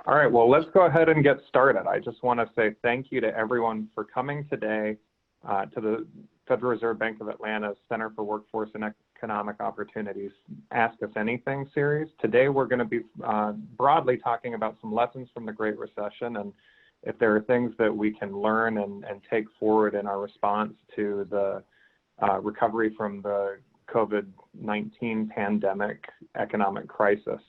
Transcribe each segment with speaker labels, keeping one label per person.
Speaker 1: All right, well, let's go ahead and get started. I just want to say thank you to everyone for coming today to the Federal Reserve Bank of Atlanta's Center for Workforce and Economic Opportunities Ask Us Anything series. Today, we're going to be broadly talking about some lessons from the Great Recession and if there are things that we can learn and take forward in our response to the recovery from the COVID-19 pandemic economic crisis.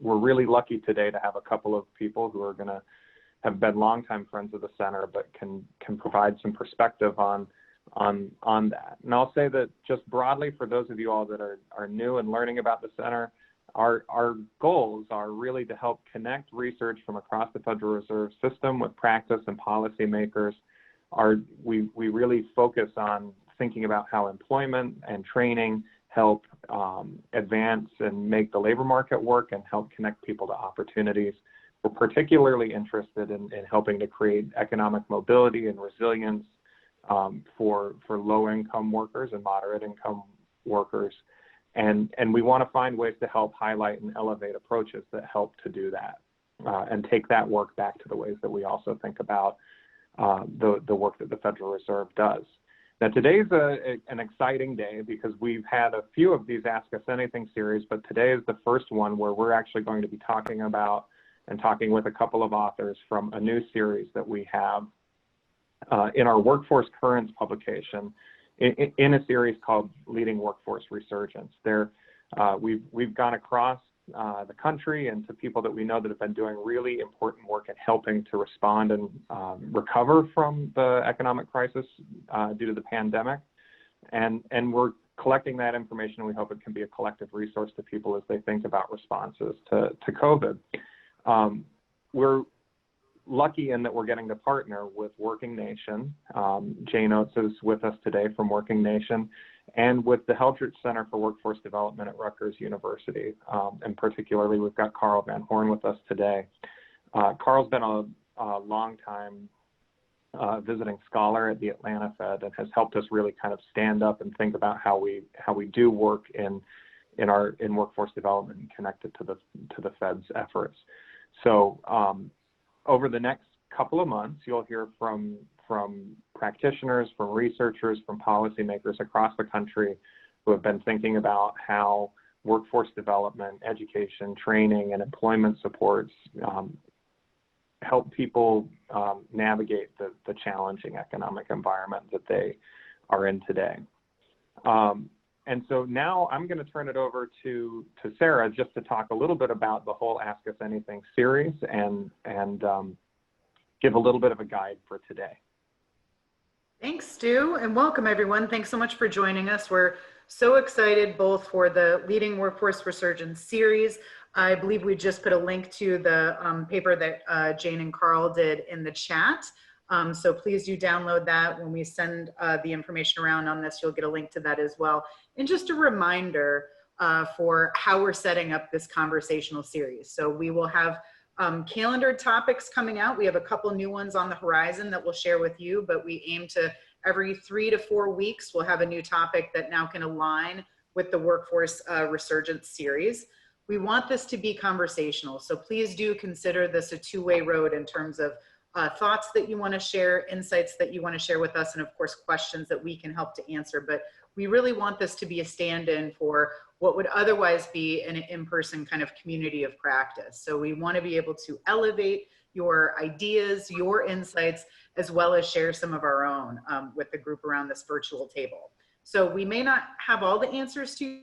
Speaker 1: We're really lucky today to have a couple of people who are going to have been longtime friends of the center, but can provide some perspective on that. And I'll say that just broadly for those of you all that are new and learning about the center, our goals are really to help connect research from across the Federal Reserve System with practice and policymakers. We really focus on thinking about how employment and training help advance and make the labor market work and help connect people to opportunities. We're particularly interested in helping to create economic mobility and resilience for low-income workers and moderate-income workers. And we want to find ways to help highlight and elevate approaches that help to do that and take that work back to the ways that we also think about the work that the Federal Reserve does. Now, today's an exciting day because we've had a few of these Ask Us Anything series, but today is the first one where we're actually going to be talking about and talking with a couple of authors from a new series that we have in our Workforce Currents publication in a series called Leading Workforce Resurgence. We've gone across the country and to people that we know that have been doing really important work in helping to respond and recover from the economic crisis due to the pandemic. And we're collecting that information, and we hope it can be a collective resource to people as they think about responses to COVID. We're lucky in that we're getting to partner with WorkingNation. Jane Oates is with us today from WorkingNation, and with the Heldrich Center for Workforce Development at Rutgers University. And particularly, we've got Carl Van Horn with us today. Carl's been a long time visiting scholar at the Atlanta Fed and has helped us really kind of stand up and think about how we do work in workforce development and connect it to the Fed's efforts. So over the next couple of months, you'll hear from practitioners, from researchers, from policymakers across the country who have been thinking about how workforce development, education, training, and employment supports help people navigate the challenging economic environment that they are in today. And so now I'm going to turn it over to Sarah just to talk a little bit about the whole Ask Us Anything series and give a little bit of a guide for today.
Speaker 2: Thanks, Stu, and welcome everyone. Thanks so much for joining us. We're so excited both for the Leading Workforce Resurgence series. I believe we just put a link to the paper that Jane and Carl did in the chat. So please do download that. When we send the information around on this, you'll get a link to that as well. And just a reminder for how we're setting up this conversational series. So we will have calendared topics coming out. We have a couple new ones on the horizon that we'll share with you, but we aim to every 3 to 4 weeks, we'll have a new topic that now can align with the Workforce Resurgence series. We want this to be conversational. So please do consider this a two-way road in terms of thoughts that you want to share, insights that you want to share with us, and of course, questions that we can help to answer. But we really want this to be a stand-in for what would otherwise be an in-person kind of community of practice. So we want to be able to elevate your ideas, your insights, as well as share some of our own with the group around this virtual table. So we may not have all the answers to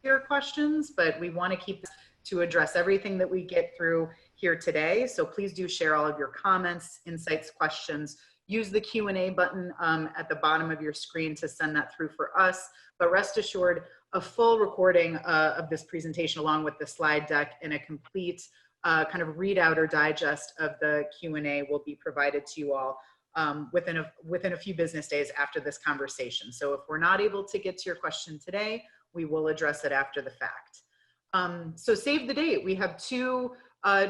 Speaker 2: your questions, but we want to keep this to address everything that we get through here today. So please do share all of your comments, insights, questions. Use the Q&A button at the bottom of your screen to send that through for us. But rest assured, a full recording of this presentation along with the slide deck and a complete kind of readout or digest of the Q&A will be provided to you all within a few business days after this conversation. So if we're not able to get to your question today, we will address it after the fact. So save the date. We have two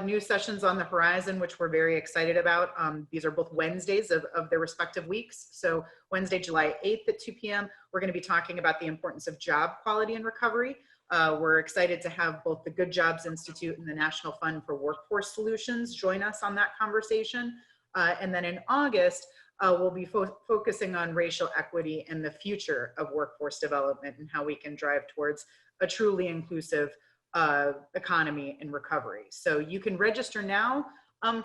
Speaker 2: new sessions on the horizon, which we're very excited about. These are both Wednesdays of their respective weeks. So Wednesday, July 8th at 2 p.m., we're going to be talking about the importance of job quality and recovery. We're excited to have both the Good Jobs Institute and the National Fund for Workforce Solutions join us on that conversation. And then in August, we'll be focusing on racial equity and the future of workforce development and how we can drive towards a truly inclusive economy and recovery. So you can register now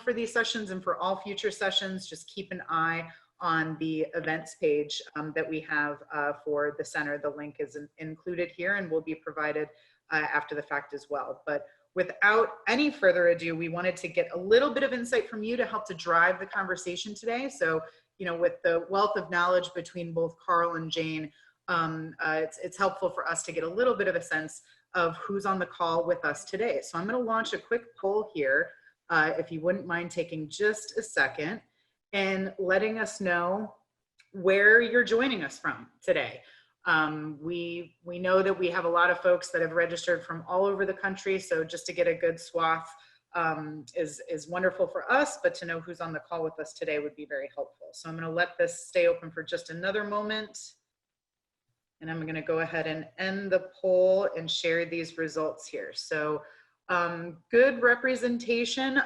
Speaker 2: for these sessions, and for all future sessions, just keep an eye on the events page that we have for the center. The link is included here and will be provided after the fact as well. But without any further ado, we wanted to get a little bit of insight from you to help to drive the conversation today. So, you know, with the wealth of knowledge between both Carl and Jane, it's helpful for us to get a little bit of a sense of who's on the call with us today. So I'm going to launch a quick poll here, if you wouldn't mind taking just a second and letting us know where you're joining us from today. We know that we have a lot of folks that have registered from all over the country, so just to get a good swath is wonderful for us, but to know who's on the call with us today would be very helpful. So I'm going to let this stay open for just another moment, and I'm going to go ahead and end the poll and share these results here. So good representation,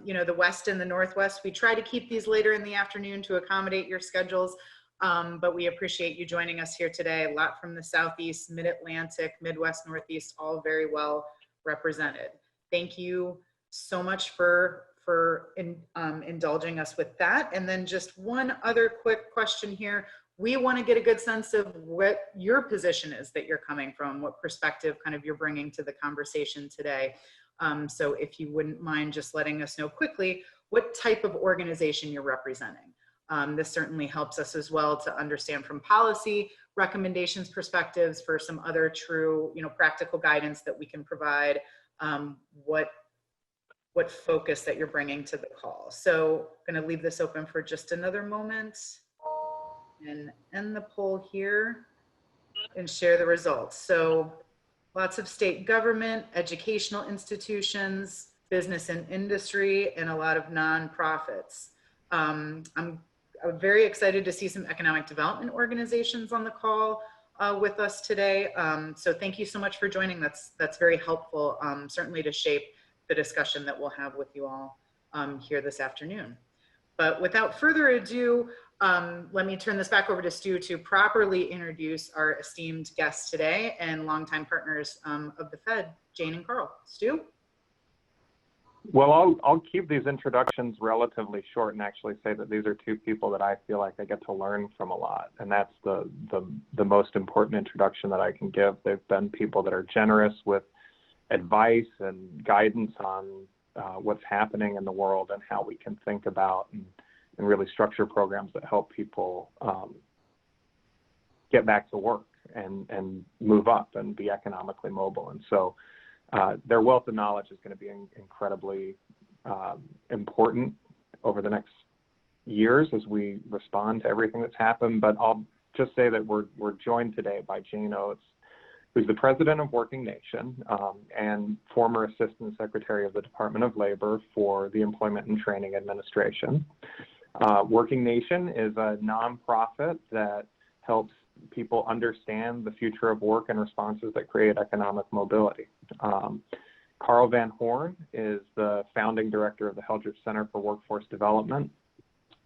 Speaker 2: you know, the West and the Northwest. We try to keep these later in the afternoon to accommodate your schedules. But we appreciate you joining us here today. A lot from the Southeast, Mid-Atlantic, Midwest, Northeast, all very well represented. Thank you so much for indulging us with that. And then just one other quick question here. We want to get a good sense of what your position is that you're coming from, what perspective kind of you're bringing to the conversation today. So if you wouldn't mind just letting us know quickly what type of organization you're representing. This certainly helps us as well to understand from policy recommendations perspectives for some other true, you know, practical guidance that we can provide, what focus that you're bringing to the call. So I'm going to leave this open for just another moment and end the poll here and share the results. So lots of state government, educational institutions, business and industry, and a lot of nonprofits. I'm very excited to see some economic development organizations on the call with us today. So thank you so much for joining. That's very helpful, certainly to shape the discussion that we'll have with you all here this afternoon. But without further ado, let me turn this back over to Stu to properly introduce our esteemed guests today and longtime partners of the Fed, Jane and Carl. Stu?
Speaker 1: Well, I'll keep these introductions relatively short and actually say that these are two people that I feel like I get to learn from a lot. And that's the most important introduction that I can give. They've been people that are generous with advice and guidance on what's happening in the world and how we can think about and really structure programs that help people get back to work and move up and be economically mobile. And so their wealth of knowledge is going to be incredibly important over the next years as we respond to everything that's happened. But I'll just say that we're joined today by Jane Oates, who's the president of WorkingNation and former assistant secretary of the Department of Labor for the Employment and Training Administration. WorkingNation is a nonprofit that helps people understand the future of work and responses that create economic mobility. Carl Van Horn is the founding director of the Heldrich Center for Workforce Development.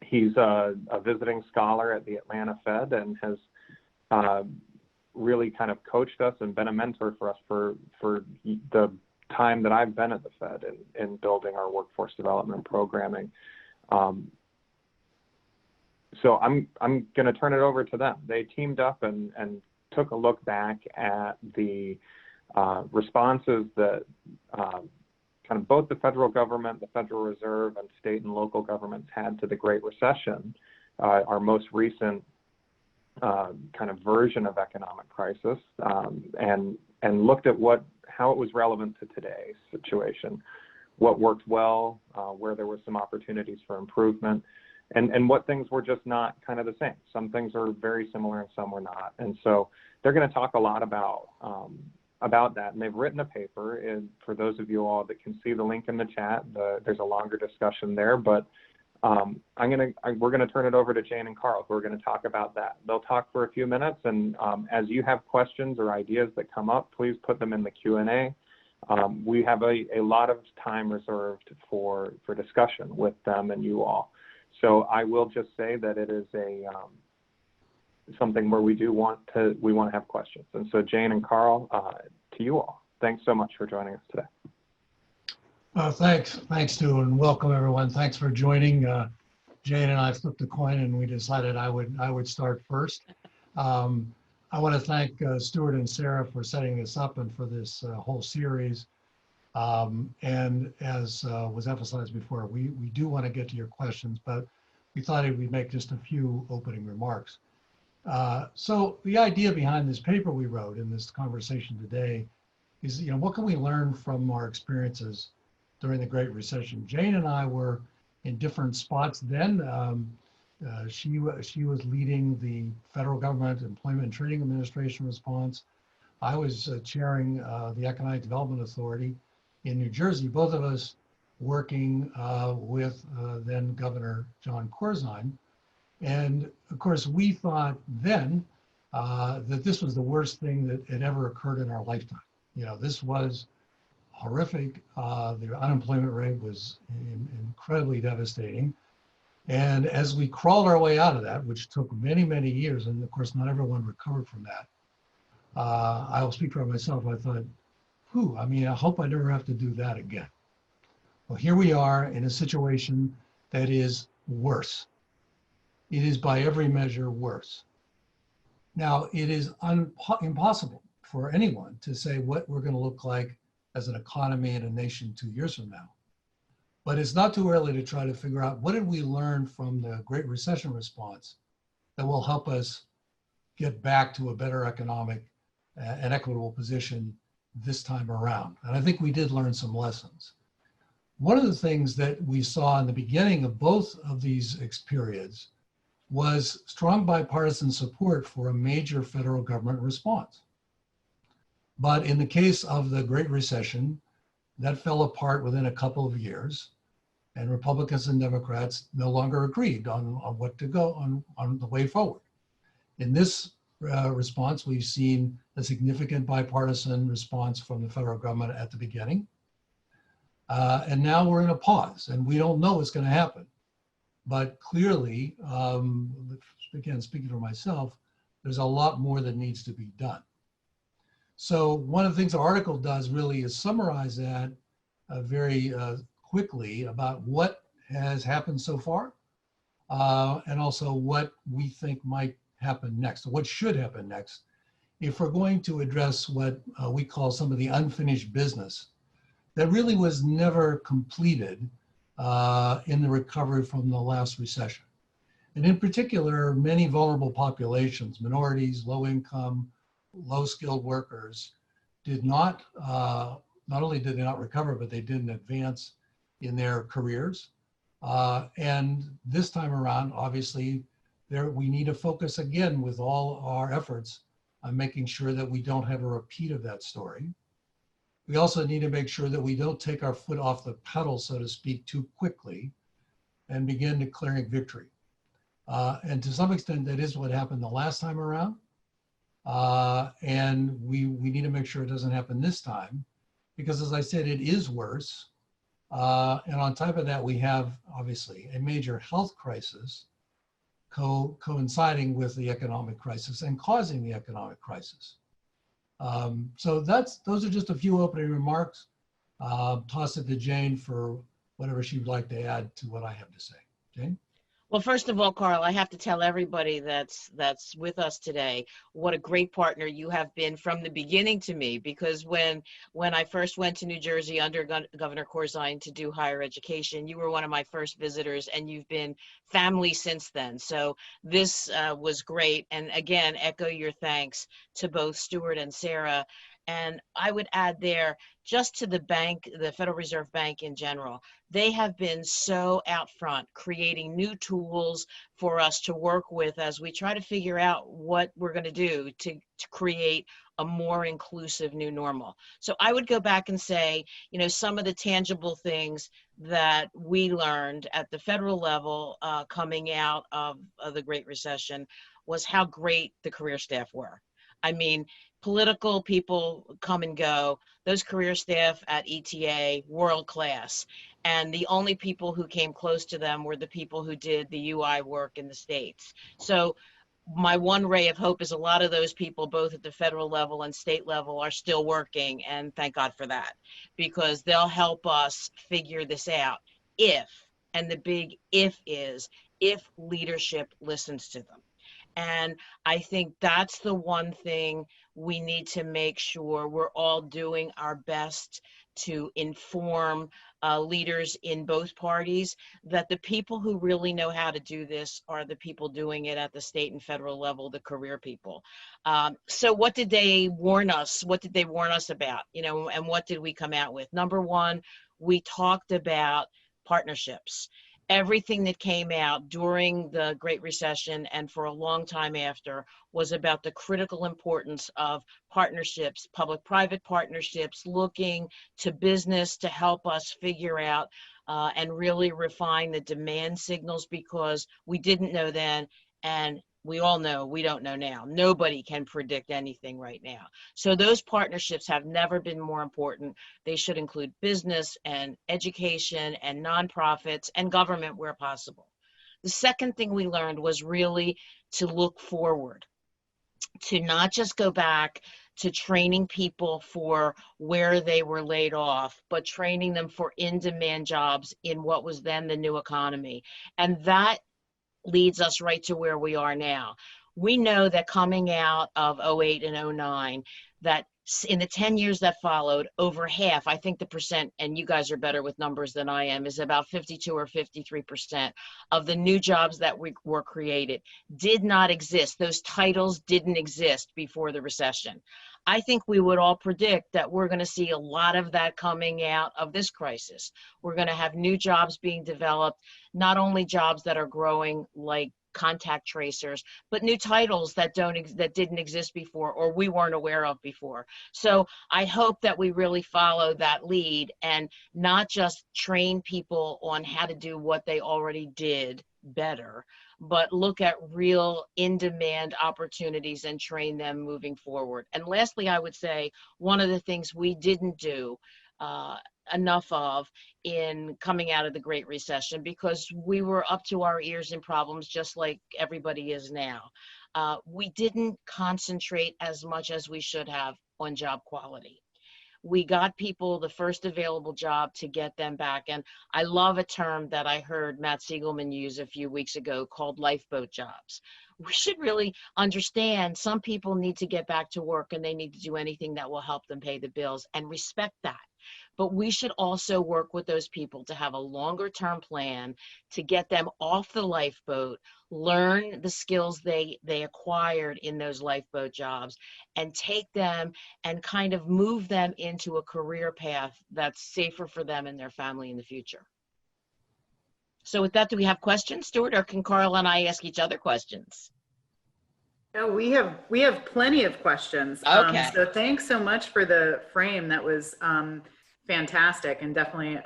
Speaker 1: He's a visiting scholar at the Atlanta Fed and has really kind of coached us and been a mentor for us for the time that I've been at the Fed in building our workforce development programming. So I'm going to turn it over to them. They teamed up and took a look back at the responses that kind of both the federal government, the Federal Reserve, and state and local governments had to the Great Recession, our most recent kind of version of economic crisis, and looked at how it was relevant to today's situation, what worked well, where there were some opportunities for improvement, and what things were just not kind of the same. Some things are very similar and some were not. And so they're going to talk a lot about about that, and they've written a paper. And for those of you all that can see the link in the chat, there's a longer discussion there. But we're gonna turn it over to Jane and Carl, who are going to talk about that. They'll talk for a few minutes, and as you have questions or ideas that come up, please put them in the Q&A. We have a lot of time reserved for discussion with them and you all. So I will just say that it is something where we want to have questions. And so Jane and Carl, to you all, thanks so much for joining us today.
Speaker 3: Thanks, Stu, and welcome everyone. Thanks for joining. Jane and I flipped a coin, and we decided I would start first. I want to thank Stuart and Sarah for setting this up and for this whole series. And as was emphasized before, we do want to get to your questions, but we thought we'd make just a few opening remarks. So the idea behind this paper we wrote in this conversation today is, what can we learn from our experiences during the Great Recession? Jane and I were in different spots then. She was leading the federal government Employment and Training Administration response. I was chairing the Economic Development Authority in New Jersey, both of us working with then Governor John Corzine. And of course, we thought then that this was the worst thing that had ever occurred in our lifetime. This was horrific. The unemployment rate was incredibly devastating. And as we crawled our way out of that, which took many, many years, and of course, not everyone recovered from that, I will speak for myself. I thought, I hope I never have to do that again. Well, here we are in a situation that is worse. It is by every measure worse. Now, it is impossible for anyone to say what we're going to look like as an economy and a nation 2 years from now. But it's not too early to try to figure out what did we learn from the Great Recession response that will help us get back to a better economic and equitable position this time around. And I think we did learn some lessons. One of the things that we saw in the beginning of both of these periods was strong bipartisan support for a major federal government response. But in the case of the Great Recession, that fell apart within a couple of years, and Republicans and Democrats no longer agreed on what to go on the way forward. In this response, we've seen a significant bipartisan response from the federal government at the beginning. And now we're in a pause, and we don't know what's going to happen. But clearly, again, speaking for myself, there's a lot more that needs to be done. So one of the things the article does really is summarize that very quickly about what has happened so far, and also what we think might happen next, or what should happen next, if we're going to address what we call some of the unfinished business that really was never completed in the recovery from the last recession. And in particular, many vulnerable populations, minorities, low income, low skilled workers, did not only did they not recover, but they didn't advance in their careers. And this time around, obviously, we need to focus again with all our efforts on making sure that we don't have a repeat of that story. We also need to make sure that we don't take our foot off the pedal, so to speak, too quickly and begin declaring victory. And to some extent, that is what happened the last time around. And we need to make sure it doesn't happen this time, because as I said, it is worse. And on top of that, we have obviously a major health crisis coinciding with the economic crisis and causing the economic crisis. So those are just a few opening remarks. Toss it to Jane for whatever she'd like to add to what I have to say. Jane?
Speaker 4: Well, first of all, Carl, I have to tell everybody that's with us today what a great partner you have been from the beginning to me, because when I first went to New Jersey under Governor Corzine to do higher education, you were one of my first visitors, and you've been family since then. So this was great. And again, echo your thanks to both Stuart and Sarah. And I would add there, just to the bank, the Federal Reserve Bank in general, they have been so out front, creating new tools for us to work with as we try to figure out what we're going to do to create a more inclusive new normal. So I would go back and say, you know, some of the tangible things that we learned at the federal level coming out of the Great Recession was how great the career staff were. I mean, political people come and go. Those career staff at ETA, world class. And the only people who came close to them were the people who did the UI work in the States. So my one ray of hope is a lot of those people, both at the federal level and state level, are still working, and thank God for that, because they'll help us figure this out if, and the big if is, if leadership listens to them. And I think that's the one thing we need to make sure we're all doing our best to inform leaders in both parties, that the people who really know how to do this are the people doing it at the state and federal level, the career people. So what did they warn us? What did they warn us about? You know, and what did we come out with? Number one, we talked about partnerships. Everything that came out during the Great Recession and for a long time after was about the critical importance of partnerships, public-private partnerships, looking to business to help us figure out and really refine the demand signals, because we didn't know then, and we all know we don't know now. Nobody can predict anything right now. So those partnerships have never been more important. They should include business and education and nonprofits and government where possible. The second thing we learned was really to look forward, to not just go back to training people for where they were laid off, but training them for in-demand jobs in what was then the new economy. And that leads us right to where we are now. We know that coming out of 08 and 09, that in the 10 years that followed, over half, I think the percent, and you guys are better with numbers than I am, is about 52 or 53% of the new jobs that were created did not exist. Those titles didn't exist before the recession. I think we would all predict that we're going to see a lot of that coming out of this crisis. We're going to have new jobs being developed, not only jobs that are growing like contact tracers, but new titles that didn't exist before or we weren't aware of before. So I hope that we really follow that lead and not just train people on how to do what they already did better, but look at real in-demand opportunities and train them moving forward. And lastly, I would say one of the things we didn't do enough of in coming out of the Great Recession, because we were up to our ears in problems just like everybody is now. We didn't concentrate as much as we should have on job quality. We got people the first available job to get them back. And I love a term that I heard Matt Siegelman use a few weeks ago called lifeboat jobs. We should really understand some people need to get back to work and they need to do anything that will help them pay the bills, and respect that. But we should also work with those people to have a longer term plan to get them off the lifeboat, learn the skills they acquired in those lifeboat jobs, and take them and kind of move them into a career path that's safer for them and their family in the future. So with that, do we have questions, Stuart, or can Carl and I ask each other questions?
Speaker 2: No, we have plenty of questions.
Speaker 4: Okay.
Speaker 2: So thanks so much for the frame. That was fantastic, and definitely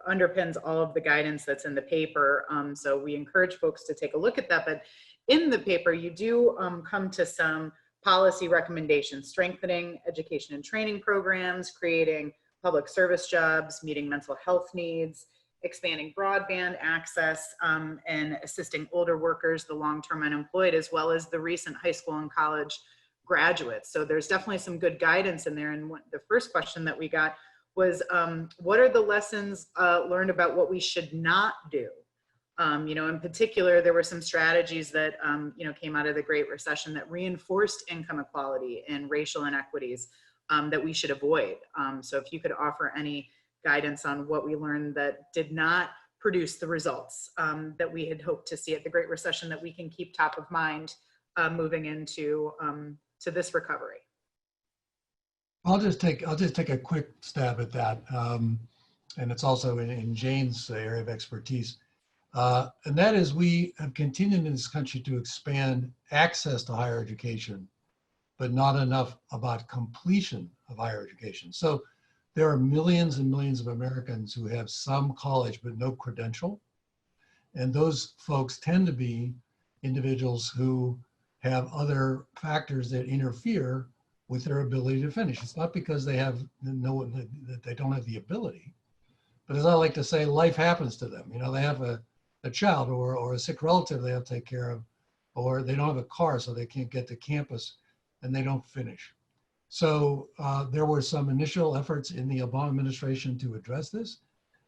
Speaker 2: underpins all of the guidance that's in the paper. So we encourage folks to take a look at that. But in the paper, you do come to some policy recommendations: strengthening education and training programs, creating public service jobs, meeting mental health needs, expanding broadband access, and assisting older workers, the long-term unemployed, as well as the recent high school and college graduates. So there's definitely some good guidance in there. And the first question that we got was, what are the lessons learned about what we should not do? In particular, there were some strategies that, came out of the Great Recession that reinforced income equality and racial inequities that we should avoid. So if you could offer any guidance on what we learned that did not produce the results that we had hoped to see at the Great Recession, that we can keep top of mind moving into to this recovery.
Speaker 3: I'll just take a quick stab at that, and it's also in Jane's area of expertise, and that is we have continued in this country to expand access to higher education but not enough about completion of higher education. So there are millions and millions of Americans who have some college but no credential. And those folks tend to be individuals who have other factors that interfere with their ability to finish. It's not because they have that they don't have the ability, but as I like to say, life happens to them. You know, they have a child or a sick relative they have to take care of, or they don't have a car so they can't get to campus and they don't finish. So there were some initial efforts in the Obama administration to address this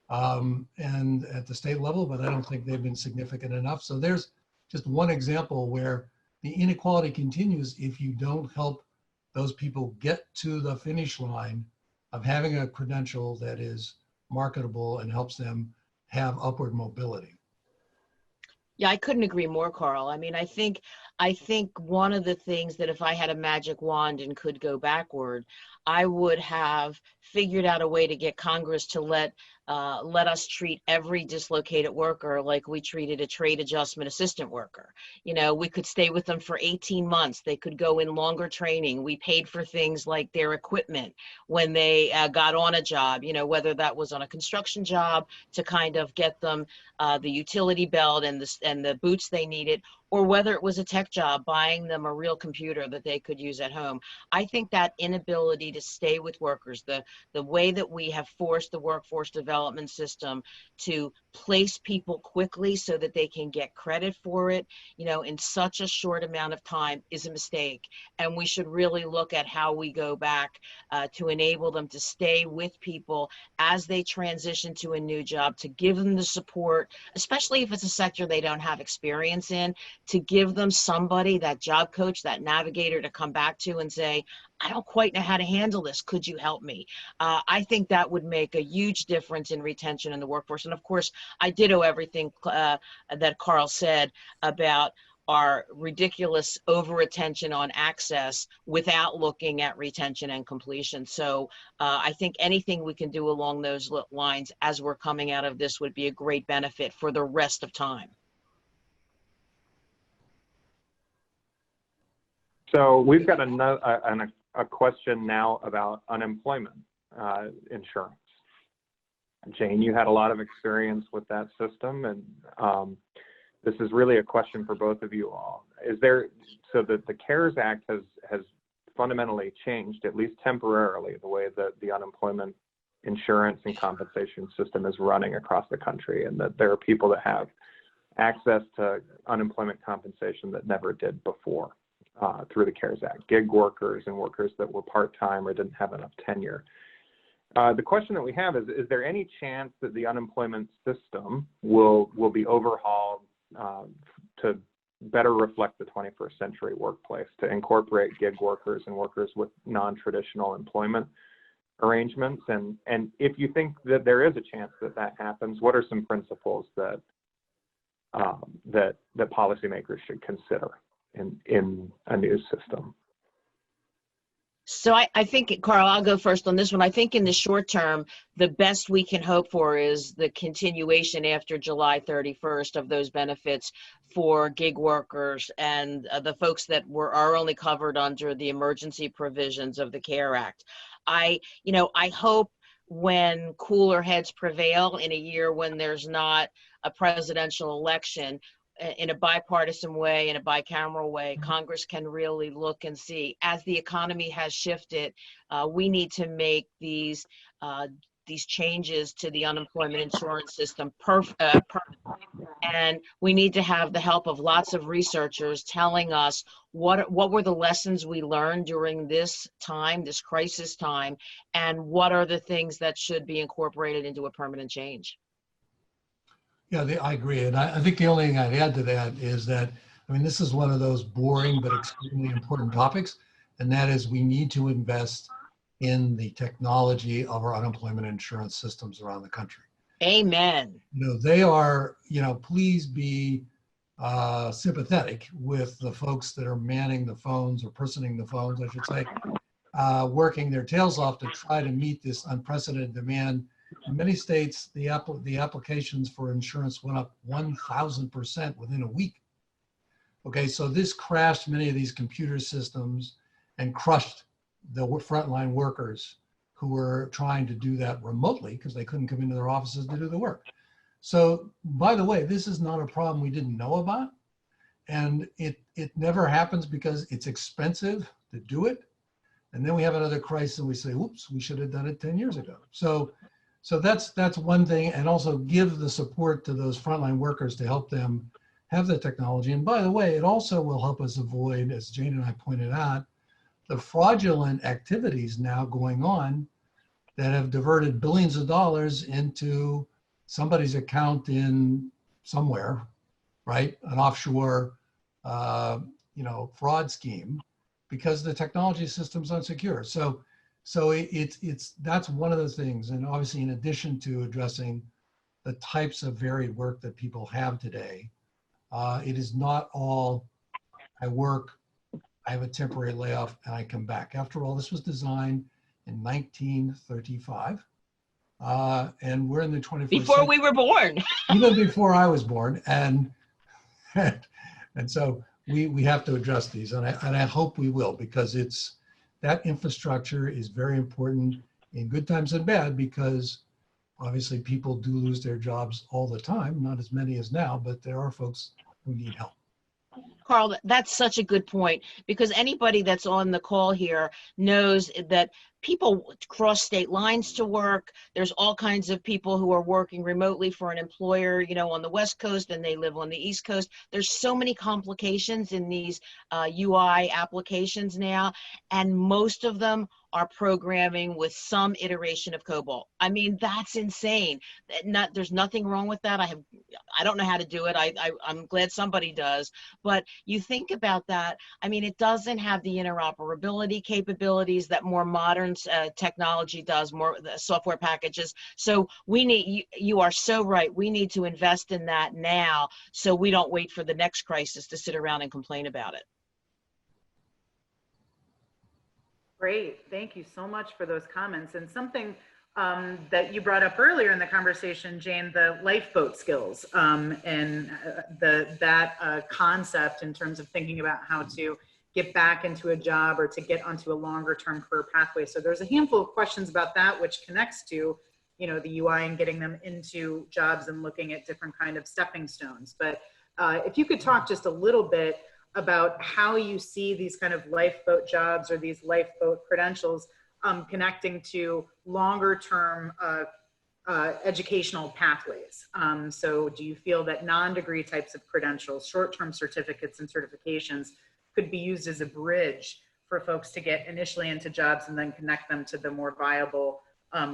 Speaker 3: and at the state level, but I don't think they've been significant enough. So there's just one example where the inequality continues if you don't help those people get to the finish line of having a credential that is marketable and helps them have upward mobility.
Speaker 4: Yeah, I couldn't agree more, Carl. I mean, I think one of the things that if I had a magic wand and could go backward, I would have figured out a way to get Congress to let us treat every dislocated worker like we treated a trade adjustment assistant worker. You know, we could stay with them for 18 months. They could go in longer training. We paid for things like their equipment when they got on a job, you know, whether that was on a construction job to kind of get them the utility belt and the boots they needed, or whether it was a tech job, buying them a real computer that they could use at home. I think that inability to stay with workers, the way that we have forced the workforce development system to place people quickly so that they can get credit for it, you know, in such a short amount of time is a mistake. And we should really look at how we go back to enable them to stay with people as they transition to a new job, to give them the support, especially if it's a sector they don't have experience in, to give them somebody, that job coach, that navigator to come back to and say, I don't quite know how to handle this. Could you help me? I think that would make a huge difference in retention in the workforce. And of course, I ditto everything that Carl said about our ridiculous over-attention on access without looking at retention and completion. So I think anything we can do along those lines as we're coming out of this would be a great benefit for the rest of time.
Speaker 1: So we've got a question now about unemployment insurance. Jane, you had a lot of experience with that system, and this is really a question for both of you all. So that the CARES Act has fundamentally changed, at least temporarily, the way that the unemployment insurance and compensation system is running across the country, and that there are people that have access to unemployment compensation that never did before through the CARES Act, gig workers and workers that were part-time or didn't have enough tenure. The question that we have is there any chance that the unemployment system will be overhauled to better reflect the 21st century workplace, to incorporate gig workers and workers with non-traditional employment arrangements? And if you think that there is a chance that that happens, what are some principles that policymakers should consider in a new system?
Speaker 4: So I think, Carl, I'll go first on this one. I think in the short term, the best we can hope for is the continuation after July 31st of those benefits for gig workers and the folks that are only covered under the emergency provisions of the CARE Act. I hope when cooler heads prevail in a year when there's not a presidential election, in a bipartisan way, in a bicameral way, Congress can really look and see, as the economy has shifted, we need to make these changes to the unemployment insurance system permanent. And we need to have the help of lots of researchers telling us what were the lessons we learned during this time, this crisis time, and what are the things that should be incorporated into a permanent change.
Speaker 3: Yeah, I agree. And I think the only thing I'd add to that is that, I mean, this is one of those boring but extremely important topics, and that is we need to invest in the technology of our unemployment insurance systems around the country.
Speaker 4: Amen.
Speaker 3: You know, they are, please be sympathetic with the folks that are manning the phones, or personing the phones, I should say, working their tails off to try to meet this unprecedented demand. In many states, the applications for insurance went up 1,000% within a week. Okay, so this crashed many of these computer systems, and crushed the frontline workers who were trying to do that remotely because they couldn't come into their offices to do the work. So, by the way, this is not a problem we didn't know about. And it never happens because it's expensive to do it. And then we have another crisis and we say, oops, we should have done it 10 years ago. So that's one thing. And also give the support to those frontline workers to help them have the technology. And by the way, it also will help us avoid, as Jane and I pointed out, the fraudulent activities now going on that have diverted billions of dollars into somebody's account in somewhere, right? An offshore, fraud scheme, because the technology system's unsecure. So that's one of the things. And obviously, in addition to addressing the types of varied work that people have today, it is not all I work, I have a temporary layoff, and I come back. After all, this was designed in 1935. And we're in the 21st
Speaker 4: Before
Speaker 3: century.
Speaker 4: we were born.
Speaker 3: Even before I was born. And so we have to address these, and I hope we will, because that infrastructure is very important in good times and bad, because obviously people do lose their jobs all the time, not as many as now, but there are folks who need help.
Speaker 4: Carl, that's such a good point, because anybody that's on the call here knows that people cross state lines to work. There's all kinds of people who are working remotely for an employer, on the West Coast, and they live on the East Coast. There's so many complications in these UI applications now, and most of them are programming with some iteration of COBOL. I mean, that's insane. There's nothing wrong with that. I don't know how to do it. I'm glad somebody does. But you think about that. I mean, it doesn't have the interoperability capabilities that more modern technology does, more the software packages. So you are so right. We need to invest in that now, so we don't wait for the next crisis to sit around and complain about it.
Speaker 2: Great. Thank you so much for those comments. And something that you brought up earlier in the conversation, Jane, the lifeboat skills and that concept in terms of thinking about how to get back into a job or to get onto a longer term career pathway. So there's a handful of questions about that, which connects to, the UI and getting them into jobs and looking at different kind of stepping stones. But if you could talk just a little bit about how you see these kind of lifeboat jobs or these lifeboat credentials connecting to longer term educational pathways. So do you feel that non-degree types of credentials, short-term certificates and certifications could be used as a bridge for folks to get initially into jobs and then connect them to the more viable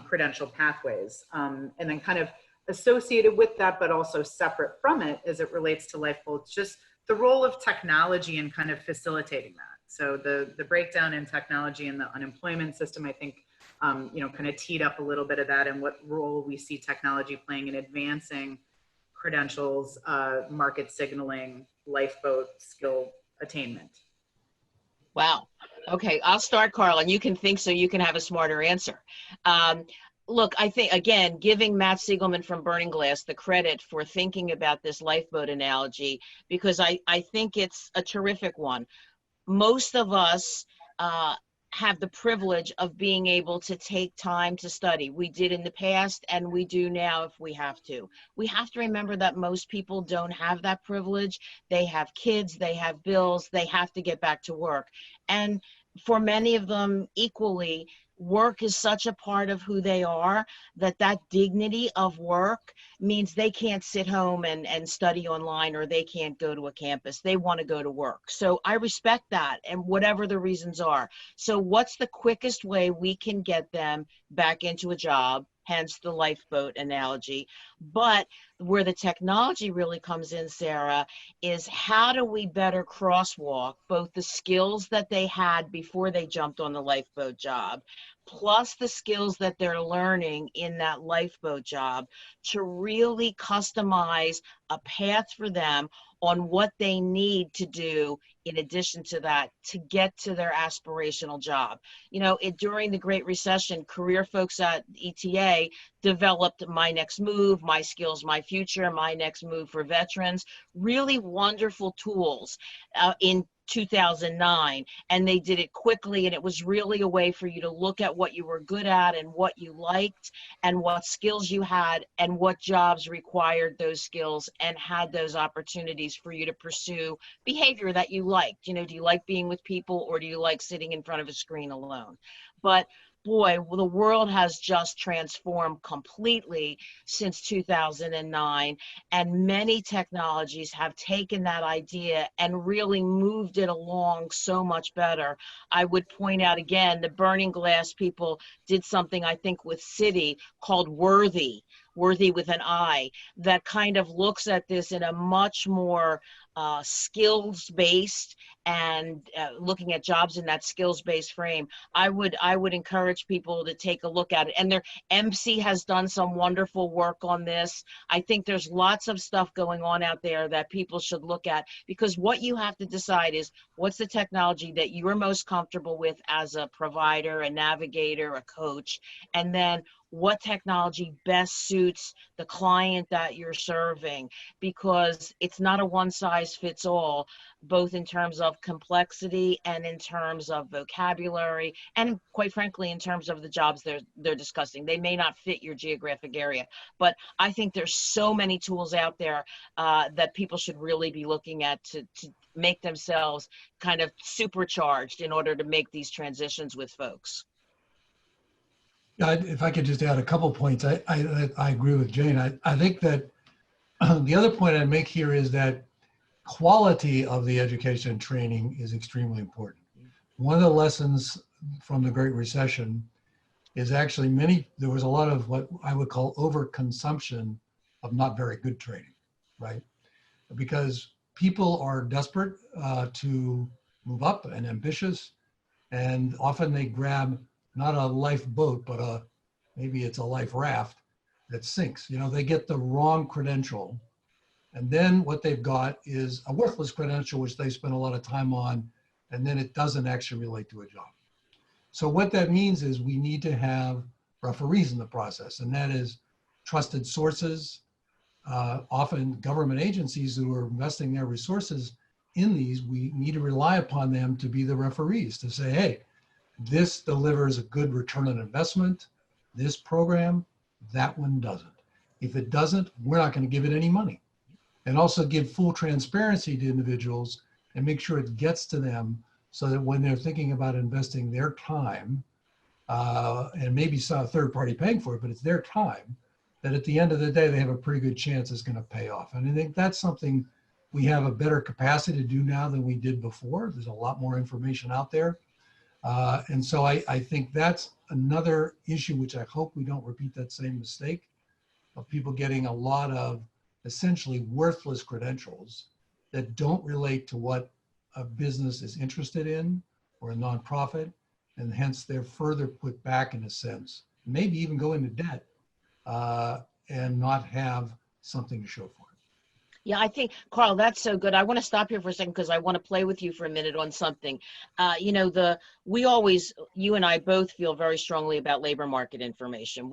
Speaker 2: credential pathways? And then kind of associated with that, but also separate from it as it relates to lifeboats, just the role of technology in kind of facilitating that. So the breakdown in technology in the unemployment system, I think, kind of teed up a little bit of that, and what role we see technology playing in advancing credentials, market signaling, lifeboat skill attainment.
Speaker 4: Wow. Okay, I'll start, Carl, and you can think so you can have a smarter answer. Look, I think, again, giving Matt Siegelman from Burning Glass the credit for thinking about this lifeboat analogy, because I think it's a terrific one. Most of us have the privilege of being able to take time to study. We did in the past, and we do now if we have to. We have to remember that most people don't have that privilege. They have kids, they have bills, they have to get back to work. And for many of them equally, work is such a part of who they are that dignity of work means they can't sit home and study online, or they can't go to a campus. They want to go to work. So I respect that, and whatever the reasons are. So what's the quickest way we can get them back into a job? Hence the lifeboat analogy. But where the technology really comes in, Sarah, is how do we better crosswalk both the skills that they had before they jumped on the lifeboat job, plus the skills that they're learning in that lifeboat job, to really customize a path for them on what they need to do in addition to that to get to their aspirational job. During the Great Recession, career folks at ETA developed My Next Move, My Skills, My Future, My Next Move for veterans, really wonderful tools. In 2009, and they did it quickly, and it was really a way for you to look at what you were good at and what you liked and what skills you had and what jobs required those skills and had those opportunities for you to pursue behavior that you liked. You know, do you like being with people, or do you like sitting in front of a screen alone? But boy, the world has just transformed completely since 2009, and many technologies have taken that idea and really moved it along so much better. I would point out again, the Burning Glass people did something, I think, with Citi called Worthy with an I, that kind of looks at this in a much more skills-based and looking at jobs in that skills-based frame. I would encourage people to take a look at it. And their MC has done some wonderful work on this. I think there's lots of stuff going on out there that people should look at, because what you have to decide is what's the technology that you're most comfortable with as a provider, a navigator, a coach, and then what technology best suits the client that you're serving, because it's not a one-size-fits-all, both in terms of complexity and in terms of vocabulary, and quite frankly, in terms of the jobs they're discussing. They may not fit your geographic area, but I think there's so many tools out there that people should really be looking at to make themselves kind of supercharged in order to make these transitions with folks.
Speaker 3: If I could just add a couple points, I agree with Jane. I think that the other point I'd make here is that quality of the education and training is extremely important. One of the lessons from the Great Recession is actually there was a lot of what I would call overconsumption of not very good training, right? Because people are desperate to move up and ambitious, and often they grab not a lifeboat, but maybe it's a life raft that sinks. You know, they get the wrong credential, and then what they've got is a worthless credential, which they spend a lot of time on, and then it doesn't actually relate to a job. So what that means is we need to have referees in the process, and that is trusted sources, often government agencies who are investing their resources in these. We need to rely upon them to be the referees, to say, hey, this delivers a good return on investment, this program, that one doesn't. If it doesn't, we're not going to give it any money. And also give full transparency to individuals and make sure it gets to them so that when they're thinking about investing their time, and maybe some third party paying for it, but it's their time, that at the end of the day, they have a pretty good chance it's going to pay off. And I think that's something we have a better capacity to do now than we did before. There's a lot more information out there. And so I think that's another issue, which I hope we don't repeat that same mistake of people getting a lot of essentially worthless credentials that don't relate to what a business is interested in or a nonprofit, and hence they're further put back in a sense, maybe even go into debt and not have something to show for it.
Speaker 4: Yeah, I think, Carl, that's so good. I want to stop here for a second because I want to play with you for a minute on something. You know, you and I both feel very strongly about labor market information.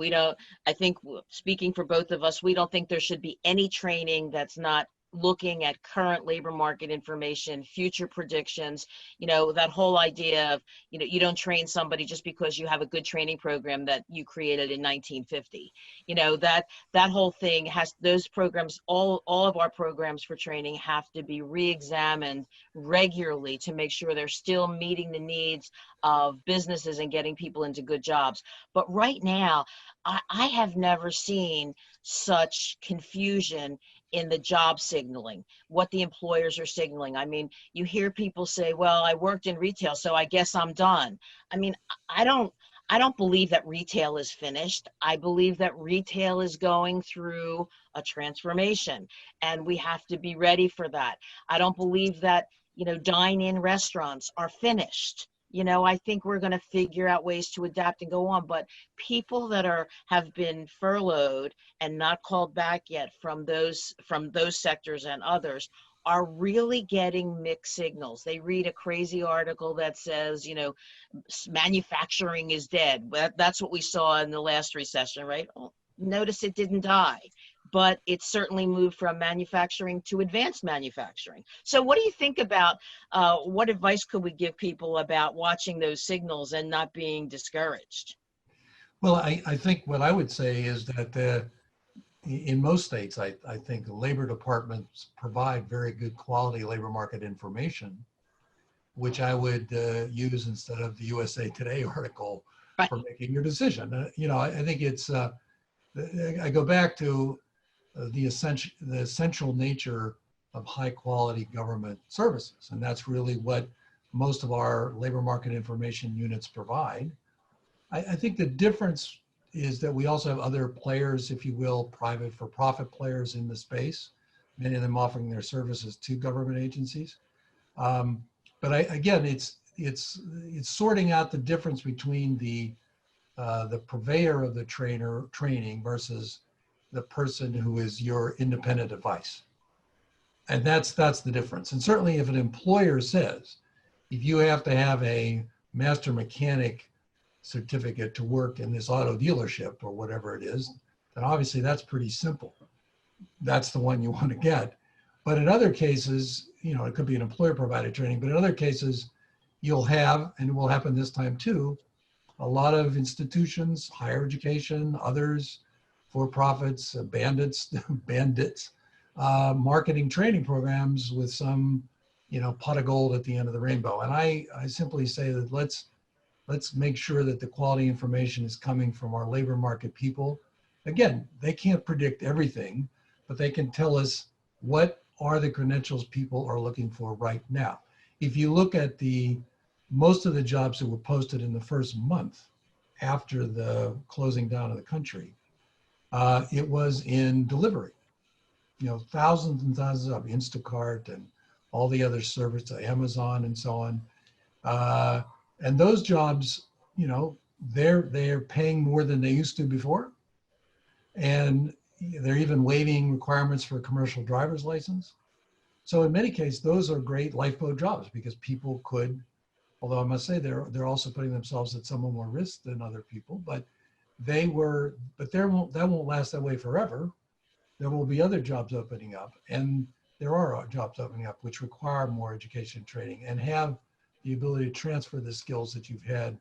Speaker 4: I think, speaking for both of us, we don't think there should be any training that's not looking at current labor market information, future predictions, you know, that whole idea of, you know, you don't train somebody just because you have a good training program that you created in 1950. You know, that whole thing has, those programs, all of our programs for training have to be re-examined regularly to make sure they're still meeting the needs of businesses and getting people into good jobs. But right now, I have never seen such confusion in the job signaling, what the employers are signaling. I mean, you hear people say, well, I worked in retail, so I guess I'm done. I mean, I don't believe that retail is finished. I believe that retail is going through a transformation, and we have to be ready for that. I don't believe that, you know, dine-in restaurants are finished. You know, I think we're going to figure out ways to adapt and go on, but people that have been furloughed and not called back yet from those sectors and others are really getting mixed signals. They read a crazy article that says, you know, manufacturing is dead. That's what we saw in the last recession, right? Notice it didn't die. but it's certainly moved from manufacturing to advanced manufacturing. So what do you think about, what advice could we give people about watching those signals and not being discouraged?
Speaker 3: Well, I think what I would say is that in most states, I think labor departments provide very good quality labor market information, which I would use instead of the USA Today article
Speaker 4: Right.
Speaker 3: for making your decision. You know, I think it's, I go back to the essential nature of high quality government services. And that's really what most of our labor market information units provide. I think the difference is that we also have other players, if you will, private for-profit players in the space, many of them offering their services to government agencies. But again, it's sorting out the difference between the purveyor of the training versus the person who is your independent advice. And that's the difference. And certainly if an employer says, if you have to have a master mechanic certificate to work in this auto dealership or whatever it is, then obviously that's pretty simple. That's the one you want to get. But in other cases, you know, it could be an employer provided training, but in other cases, you'll have, and it will happen this time too, a lot of institutions, higher education, others, for-profits, bandits, marketing training programs with some, you know, pot of gold at the end of the rainbow. And I simply say that let's make sure that the quality information is coming from our labor market people. Again, they can't predict everything, but they can tell us what are the credentials people are looking for right now. If you look at most of the jobs that were posted in the first month after the closing down of the country, it was in delivery. You know, thousands and thousands of Instacart and all the other services, Amazon and so on. And those jobs, you know, they're paying more than they used to before. And they're even waiving requirements for a commercial driver's license. So in many cases, those are great lifeboat jobs because people could, although I must say they're also putting themselves at somewhat more risk than other people, but that won't last that way forever. There will be other jobs opening up, and there are jobs opening up which require more education and training and have the ability to transfer the skills that you've had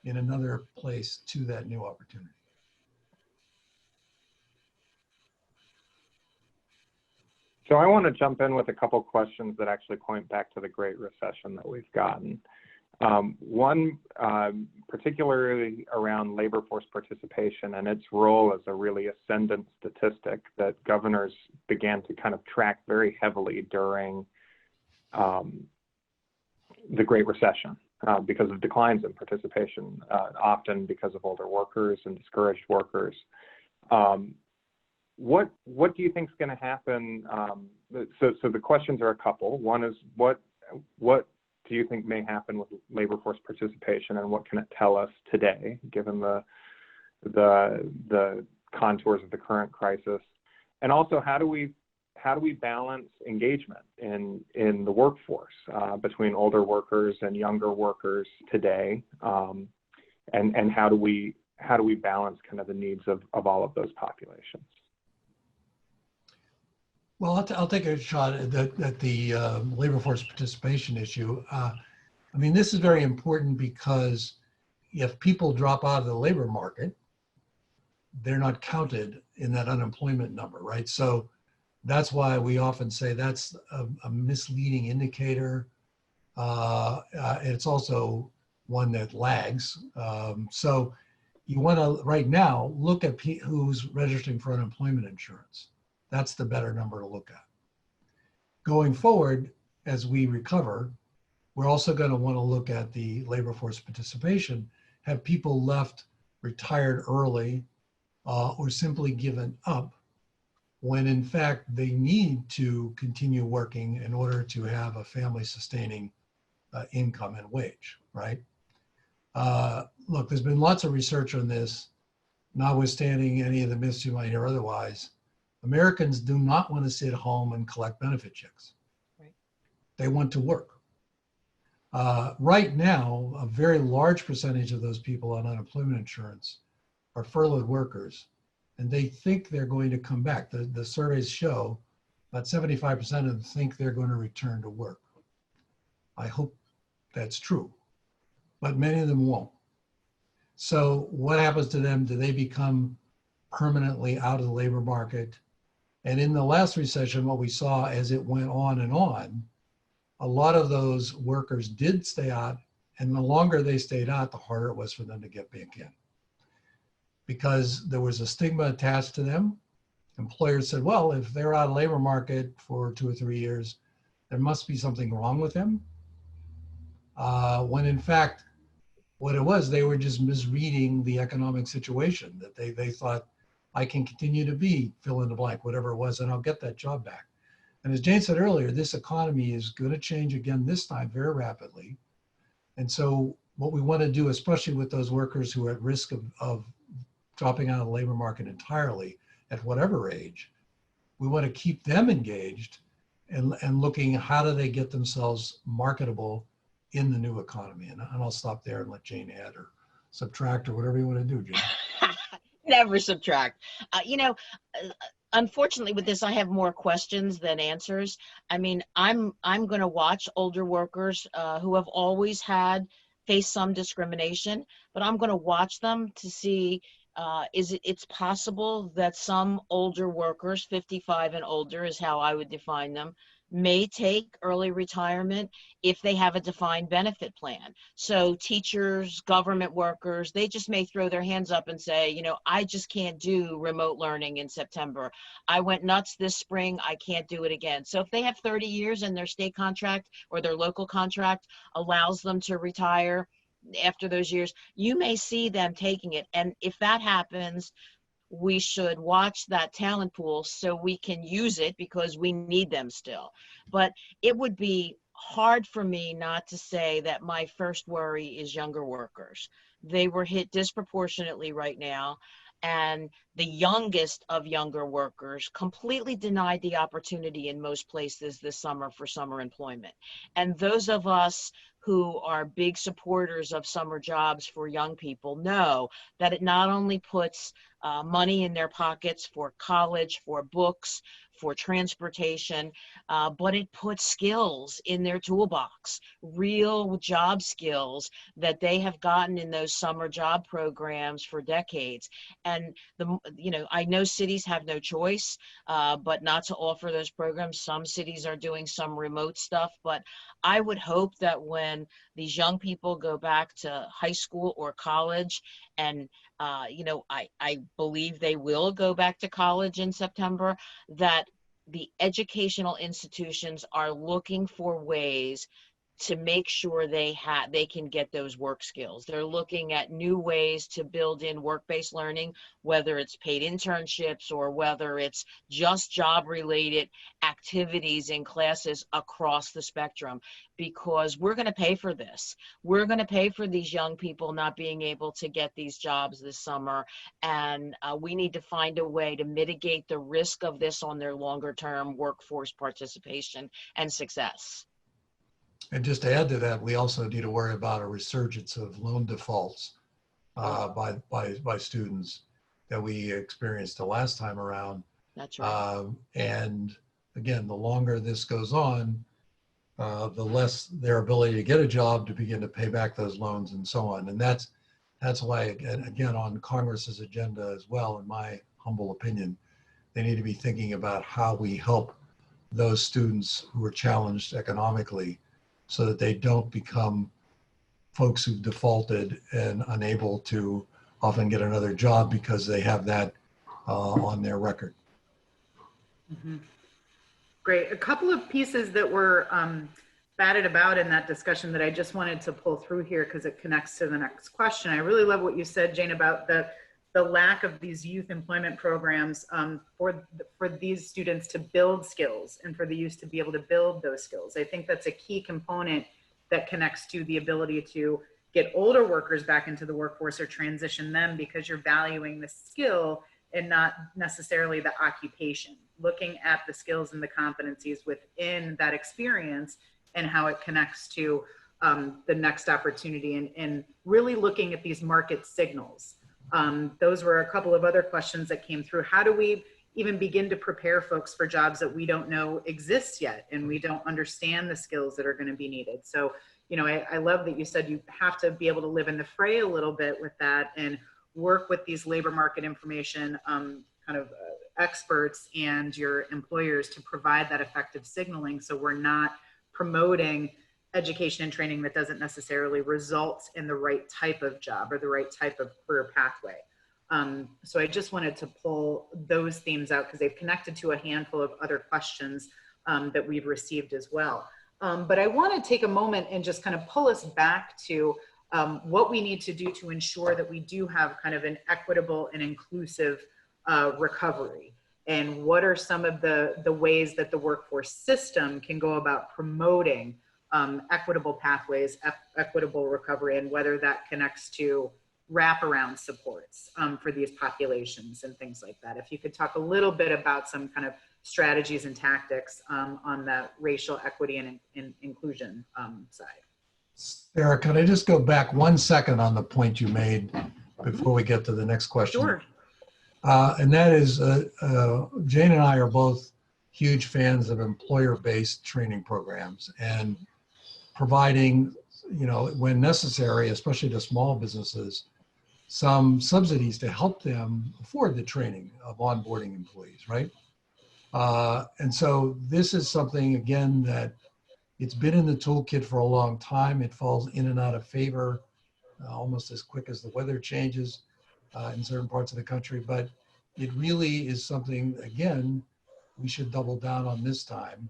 Speaker 3: in another place to that new opportunity.
Speaker 1: So I want to jump in with a couple questions that actually point back to the Great Recession that we've gotten. One, particularly around labor force participation and its role as a really ascendant statistic that governors began to kind of track very heavily during the Great Recession because of declines in participation, often because of older workers and discouraged workers. What do you think is going to happen? So the questions are a couple. One is what do you think may happen with labor force participation, and what can it tell us today, given the contours of the current crisis? And also, how do we balance engagement in the workforce between older workers and younger workers today? And how do we balance kind of the needs of all of those populations?
Speaker 3: Well, I'll take a shot at the labor force participation issue. I mean, this is very important because if people drop out of the labor market, they're not counted in that unemployment number, right? So that's why we often say that's a misleading indicator. It's also one that lags. So you want to, right now, look at who's registering for unemployment insurance. That's the better number to look at. Going forward, as we recover, we're also going to want to look at the labor force participation. Have people left, retired early, or simply given up when in fact they need to continue working in order to have a family sustaining income and wage, right? Look, there's been lots of research on this, notwithstanding any of the myths you might hear otherwise. Americans do not want to sit home and collect benefit checks. Right. They want to work. Right now, a very large percentage of those people on unemployment insurance are furloughed workers, and they think they're going to come back. The surveys show about 75% of them think they're going to return to work. I hope that's true, but many of them won't. So what happens to them? Do they become permanently out of the labor market? And in the last recession, what we saw as it went on and on, a lot of those workers did stay out, and the longer they stayed out, the harder it was for them to get back in. Because there was a stigma attached to them. Employers said, well, if they're out of the labor market for 2 or 3 years, there must be something wrong with them. When in fact, what it was, they were just misreading the economic situation, that they thought, I can continue to be fill in the blank, whatever it was, and I'll get that job back. And as Jane said earlier, this economy is going to change again this time very rapidly. And so what we want to do, especially with those workers who are at risk of dropping out of the labor market entirely at whatever age, we want to keep them engaged and looking how do they get themselves marketable in the new economy. And I'll stop there and let Jane add or subtract or whatever you want to do, Jane.
Speaker 4: Never subtract. Unfortunately with this, I have more questions than answers. I mean, I'm going to watch older workers who have always faced some discrimination, but I'm going to watch them to see it's possible that some older workers, 55 and older is how I would define them, may take early retirement if they have a defined benefit plan. So teachers, government workers, they just may throw their hands up and say, you know, I just can't do remote learning in September. I went nuts this spring, I can't do it again. So if they have 30 years and their state contract or their local contract allows them to retire after those years, you may see them taking it. And if that happens, we should watch that talent pool so we can use it because we need them still. But it would be hard for me not to say that my first worry is younger workers. They were hit disproportionately right now. And the youngest of younger workers completely denied the opportunity in most places this summer for summer employment. And those of us who are big supporters of summer jobs for young people know that it not only puts money in their pockets for college, for books, for transportation, but it puts skills in their toolbox, real job skills that they have gotten in those summer job programs for decades. And I know cities have no choice, but not to offer those programs. Some cities are doing some remote stuff, but I would hope that when these young people go back to high school or college, and I believe they will go back to college in September, that the educational institutions are looking for ways to make sure they can get those work skills. They're looking at new ways to build in work-based learning, whether it's paid internships or whether it's just job-related activities in classes across the spectrum, because we're going to pay for this. We're going to pay for these young people not being able to get these jobs this summer, and we need to find a way to mitigate the risk of this on their longer-term workforce participation and success.
Speaker 3: And just to add to that, we also need to worry about a resurgence of loan defaults by students that we experienced the last time around.
Speaker 4: That's right.
Speaker 3: And again, the longer this goes on, the less their ability to get a job to begin to pay back those loans and so on. And that's why, again, on Congress's agenda as well, in my humble opinion, they need to be thinking about how we help those students who are challenged economically, so that they don't become folks who've defaulted and unable to often get another job because they have that on their record.
Speaker 2: Mm-hmm. Great. A couple of pieces that were batted about in that discussion that I just wanted to pull through here because it connects to the next question. I really love what you said, Jane, about the lack of these youth employment programs for these students to build skills and for the youth to be able to build those skills. I think that's a key component that connects to the ability to get older workers back into the workforce or transition them, because you're valuing the skill and not necessarily the occupation, looking at the skills and the competencies within that experience and how it connects to the next opportunity, and really looking at these market signals. Those were a couple of other questions that came through. How do we even begin to prepare folks for jobs that we don't know exist yet, and we don't understand the skills that are going to be needed? So, you know, I love that you said you have to be able to live in the fray a little bit with that and work with these labor market information experts and your employers to provide that effective signaling, so we're not promoting education and training that doesn't necessarily result in the right type of job or the right type of career pathway. So I just wanted to pull those themes out because they've connected to a handful of other questions that we've received as well. But I want to take a moment and just kind of pull us back to what we need to do to ensure that we do have kind of an equitable and inclusive recovery. And what are some of the ways that the workforce system can go about promoting equitable pathways, equitable recovery, and whether that connects to wraparound supports for these populations and things like that. If you could talk a little bit about some kind of strategies and tactics on the racial equity and inclusion side.
Speaker 3: Sarah, can I just go back 1 second on the point you made before we get to the next question?
Speaker 2: Sure.
Speaker 3: And that is, Jane and I are both huge fans of employer-based training programs and providing, you know, when necessary, especially to small businesses, some subsidies to help them afford the training of onboarding employees, right? And so this is something, again, that it's been in the toolkit for a long time. It falls in and out of favor almost as quick as the weather changes in certain parts of the country. But it really is something, again, we should double down on this time.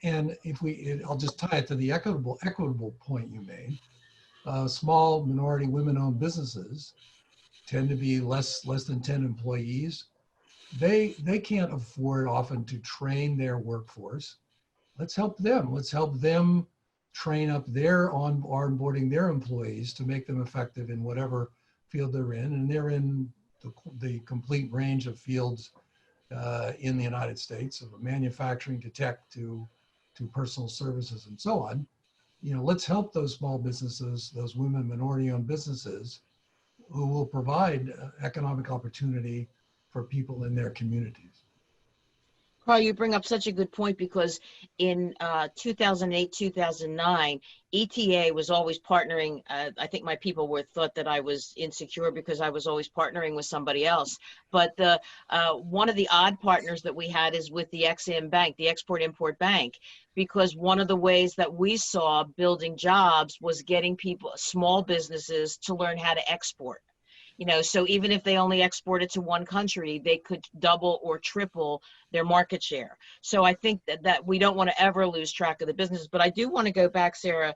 Speaker 3: And if I'll just tie it to the equitable point you made. Small minority women-owned businesses tend to be less than 10 employees. They can't afford often to train their workforce. Let's help them. Let's help them train up their onboarding their employees to make them effective in whatever field they're in. And they're in the complete range of fields in the United States, of manufacturing to tech to personal services and so on. You know, let's help those small businesses, those women minority-owned businesses, who will provide economic opportunity for people in their communities.
Speaker 4: Carl, you bring up such a good point, because in 2008, 2009, ETA was always partnering. I think my people thought that I was insecure because I was always partnering with somebody else. But one of the odd partners that we had is with the Ex-Im Bank, the Export-Import Bank, because one of the ways that we saw building jobs was getting people, small businesses, to learn how to export. You know, so even if they only exported to one country, they could double or triple their market share. So I think that we don't want to ever lose track of the business. But I do want to go back, Sarah,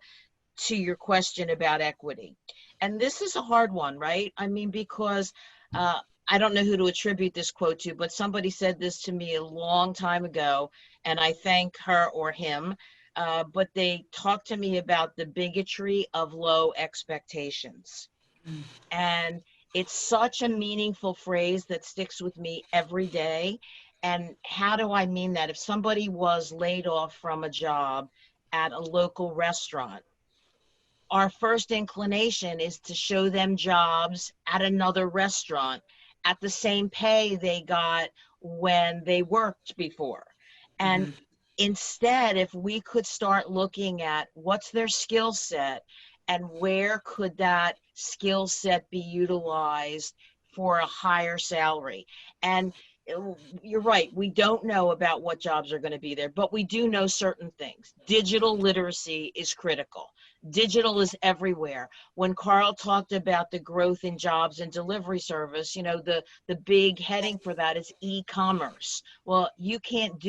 Speaker 4: to your question about equity. And this is a hard one, right? I mean, because I don't know who to attribute this quote to, but somebody said this to me a long time ago, and I thank her or him. But they talked to me about the bigotry of low expectations. And it's such a meaningful phrase that sticks with me every day. And how do I mean that? If somebody was laid off from a job at a local restaurant, our first inclination is to show them jobs at another restaurant at the same pay they got when they worked before. And instead, if we could start looking at what's their skill set and where could that skill set be utilized for a higher salary. And you're right, we don't know about what jobs are going to be there, but we do know certain things. Digital literacy is critical. Digital is everywhere. When Carl talked about the growth in jobs and delivery service, you know, the big heading for that is e-commerce. Well, you can't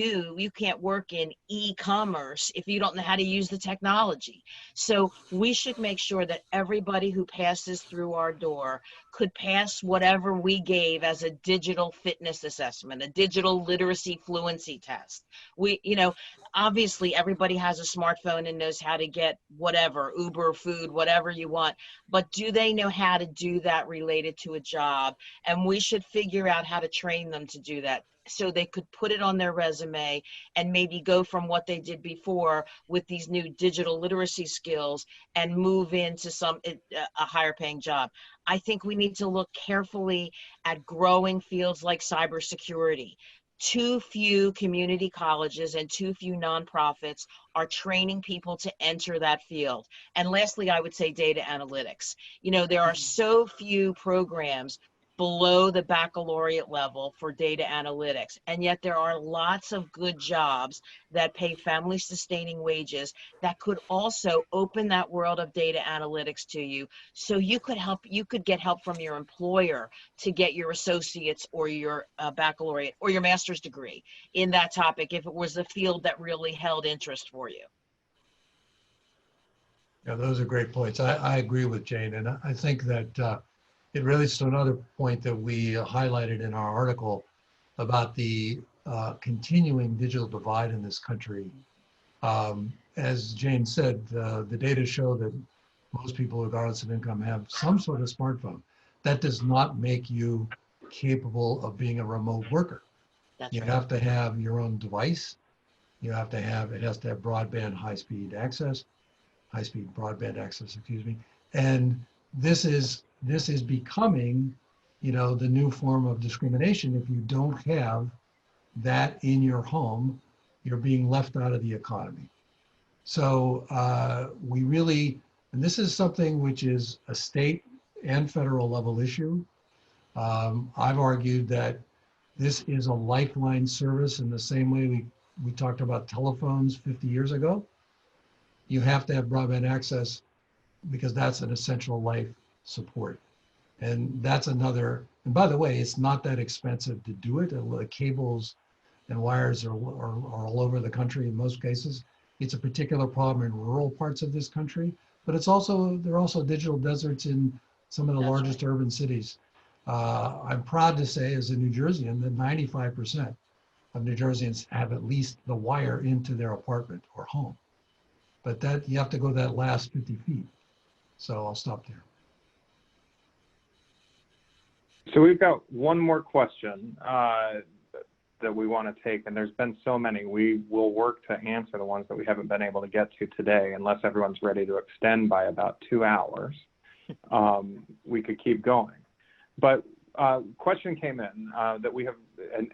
Speaker 4: work in e-commerce if you don't know how to use the technology. So we should make sure that everybody who passes through our door could pass whatever we gave as a digital fitness assessment, a digital literacy fluency test. You know, obviously everybody has a smartphone and knows how to get whatever, Uber, food, whatever you want, but do they know how to do that related to a job? And we should figure out how to train them to do that. so they could put it on their resume and maybe go from what they did before with these new digital literacy skills and move into a higher paying job. I think we need to look carefully at growing fields like cybersecurity. Too few community colleges and too few nonprofits are training people to enter that field. And lastly, I would say data analytics. You know, there are so few programs below the baccalaureate level for data analytics. And yet there are lots of good jobs that pay family sustaining wages that could also open that world of data analytics to you. So you could get help from your employer to get your associate's or your baccalaureate or your master's degree in that topic if it was a field that really held interest for you.
Speaker 3: Yeah, those are great points. I agree with Jane, and I think that it relates to another point that we highlighted in our article about the continuing digital divide in this country. As Jane said, the data show that most people, regardless of income, have some sort of smartphone. That does not make you capable of being a remote worker.
Speaker 4: That's
Speaker 3: You
Speaker 4: right.
Speaker 3: have to have your own device. It has to have broadband, high-speed broadband access, excuse me. And this is becoming, you know, the new form of discrimination. If you don't have that in your home, you're being left out of the economy. So we really, and this is something which is a state and federal level issue. I've argued that this is a lifeline service in the same way we talked about telephones 50 years ago. You have to have broadband access because that's an essential life support. And that's another, and by the way, it's not that expensive to do it. The cables and wires are all over the country in most cases. It's a particular problem in rural parts of this country, but there are also digital deserts in some of the
Speaker 4: That's
Speaker 3: largest urban cities. I'm proud to say as a New Jerseyan that 95% of New Jerseyans have at least the wire into their apartment or home. But that you have to go that last 50 feet. So I'll stop there.
Speaker 1: So we've got one more question that we want to take, and there's been so many. We will work to answer the ones that we haven't been able to get to today, unless everyone's ready to extend by about 2 hours. We could keep going. But question came in that we have,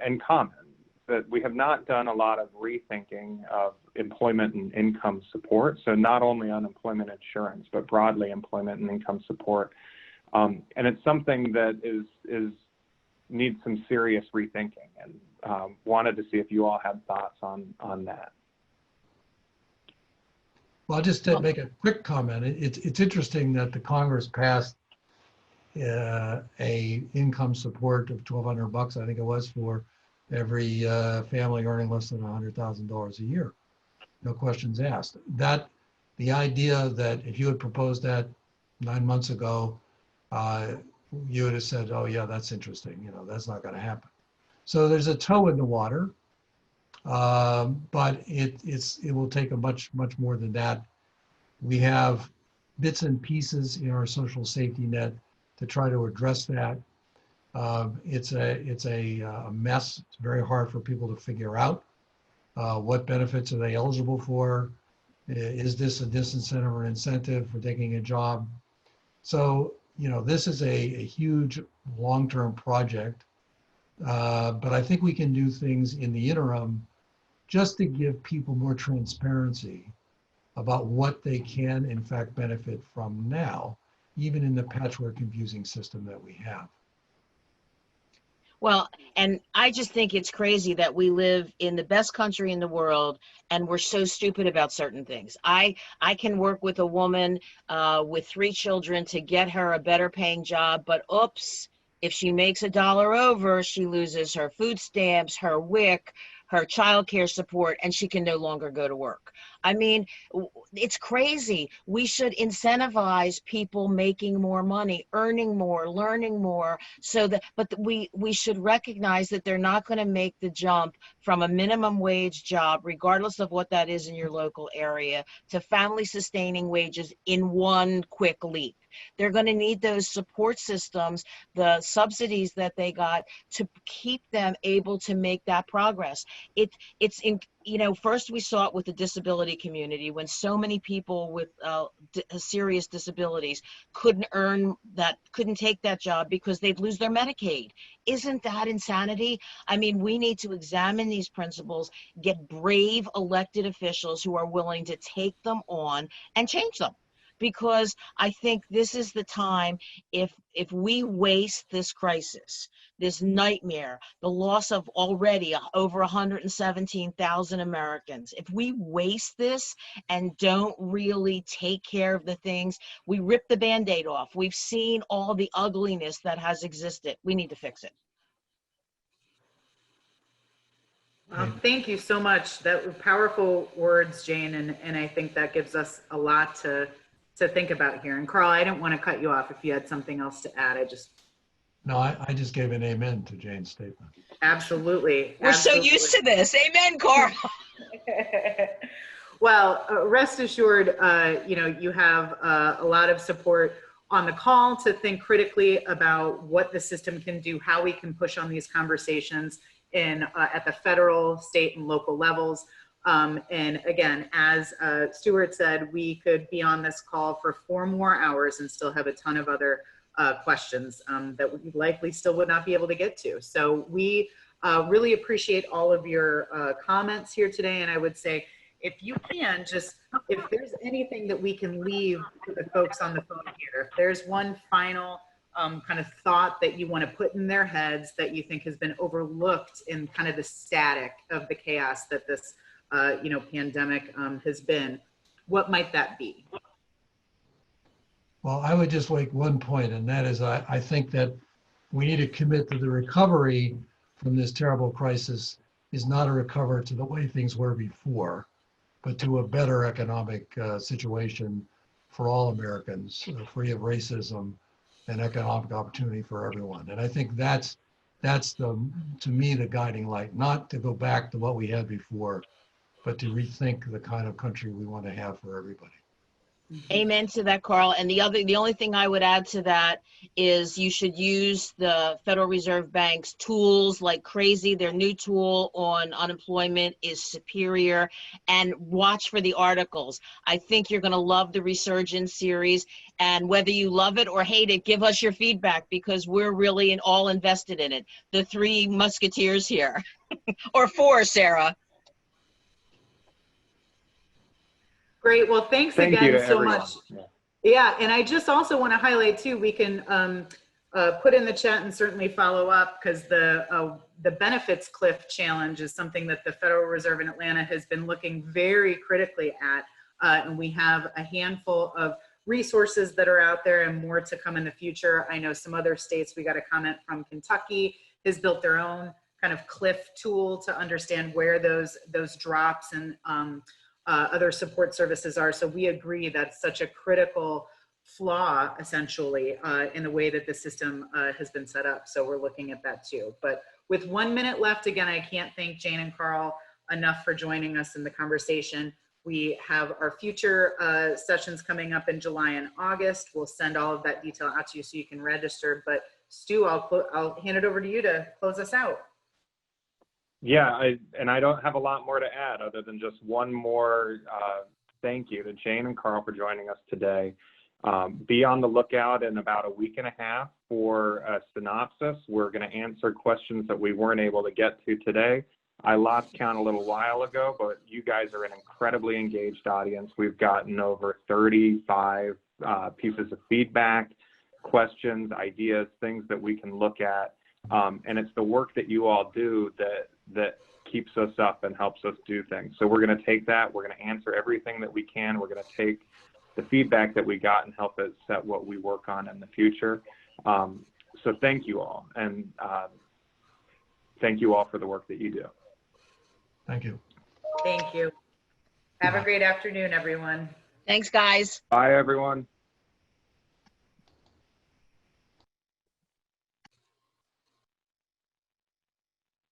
Speaker 1: in common, that we have not done a lot of rethinking of employment and income support. So not only unemployment insurance, but broadly employment and income support. And it's something that needs some serious rethinking, and wanted to see if you all had thoughts on that.
Speaker 3: Well, I'll just make a quick comment. It's interesting that the Congress passed a income support of $1,200, I think it was, for every family earning less than $100,000 a year. No questions asked. That the idea that if you had proposed that 9 months ago, you would have said, "Oh yeah, that's interesting. You know, that's not going to happen." So there's a toe in the water, but it will take a much more than that. We have bits and pieces in our social safety net to try to address that. It's a mess. It's very hard for people to figure out what benefits are they eligible for. Is this a disincentive or incentive for taking a job? So, you know, this is a huge long-term project, but I think we can do things in the interim just to give people more transparency about what they can in fact benefit from now, even in the patchwork confusing system that we have.
Speaker 4: Well, and I just think it's crazy that we live in the best country in the world and we're so stupid about certain things. I can work with a woman with 3 children to get her a better paying job, but oops, if she makes $1 over, she loses her food stamps, her WIC, her child care support, and she can no longer go to work. I mean, it's crazy. We should incentivize people making more money, earning more, learning more, so that, but we should recognize that they're not going to make the jump from a minimum wage job, regardless of what that is in your local area, to family sustaining wages in one quick leap. They're going to need those support systems, the subsidies that they got to keep them able to make that progress. It's in, you know, first we saw it with the disability community when so many people with serious disabilities couldn't take that job because they'd lose their Medicaid. Isn't that insanity? I mean, we need to examine these principles, get brave elected officials who are willing to take them on and change them. Because I think this is the time, if we waste this crisis, this nightmare, the loss of already over 117,000 Americans, if we waste this and don't really take care of the things, we rip the Band-Aid off. We've seen all the ugliness that has existed. We need to fix it.
Speaker 2: Well, thank you so much. That were powerful words, Jane, and I think that gives us a lot to think about here. And Carl, I didn't want to cut you off if you had something else to add.
Speaker 3: No, I just gave an amen to Jane's statement.
Speaker 2: Absolutely.
Speaker 4: We're so used to this. Amen, Carl.
Speaker 2: Well, rest assured, you know, you have a lot of support on the call to think critically about what the system can do, how we can push on these conversations at the federal, state, and local levels. And again, as Stuart said, we could be on this call for 4 more hours and still have a ton of other questions that we likely still would not be able to get to. So we really appreciate all of your comments here today. And I would say, if you can, if there's anything that we can leave to the folks on the phone here, if there's one final kind of thought that you want to put in their heads that you think has been overlooked in kind of the static of the chaos that this you know, pandemic has been, what might that be?
Speaker 3: Well, I would just make one point, and that is I think that we need to commit to the recovery from this terrible crisis is not a recovery to the way things were before, but to a better economic situation for all Americans, free of racism and economic opportunity for everyone. And I think that's to me, the guiding light, not to go back to what we had before, but to rethink the kind of country we want to have for everybody.
Speaker 4: Amen to that, Carl. And the only thing I would add to that is you should use the Federal Reserve Bank's tools like crazy. Their new tool on unemployment is superior, and watch for the articles. I think you're going to love the Resurgence series, and whether you love it or hate it, give us your feedback because we're really all invested in it. The 3 musketeers here, or 4, Sarah.
Speaker 2: Great. Well, thank
Speaker 1: you
Speaker 2: again
Speaker 1: to
Speaker 2: so
Speaker 1: everyone.
Speaker 2: much. Yeah, and I just also want to highlight too, we can put in the chat and certainly follow up, because the benefits cliff challenge is something that the Federal Reserve in Atlanta has been looking very critically at. And we have a handful of resources that are out there and more to come in the future. I know some other states, we got a comment from Kentucky, has built their own kind of cliff tool to understand where those drops and other support services are. So we agree that's such a critical flaw, essentially, in the way that the system has been set up. So we're looking at that too. But with 1 minute left, again, I can't thank Jane and Carl enough for joining us in the conversation. We have our future sessions coming up in July and August. We'll send all of that detail out to you so you can register. But Stu, I'll hand it over to you to close us out.
Speaker 1: Yeah, I don't have a lot more to add other than just one more thank you to Jane and Carl for joining us today. Be on the lookout in about a week and a half for a synopsis. We're going to answer questions that we weren't able to get to today. I lost count a little while ago, but you guys are an incredibly engaged audience. We've gotten over 35 pieces of feedback, questions, ideas, things that we can look at. And it's the work that you all do that keeps us up and helps us do things. So we're going to take that. We're going to answer everything that we can. We're going to take the feedback that we got and help us set what we work on in the future. So thank you all. And thank you all for the work that you do.
Speaker 3: Thank you.
Speaker 2: Thank you. Have a great afternoon, everyone.
Speaker 4: Thanks, guys.
Speaker 1: Bye, everyone.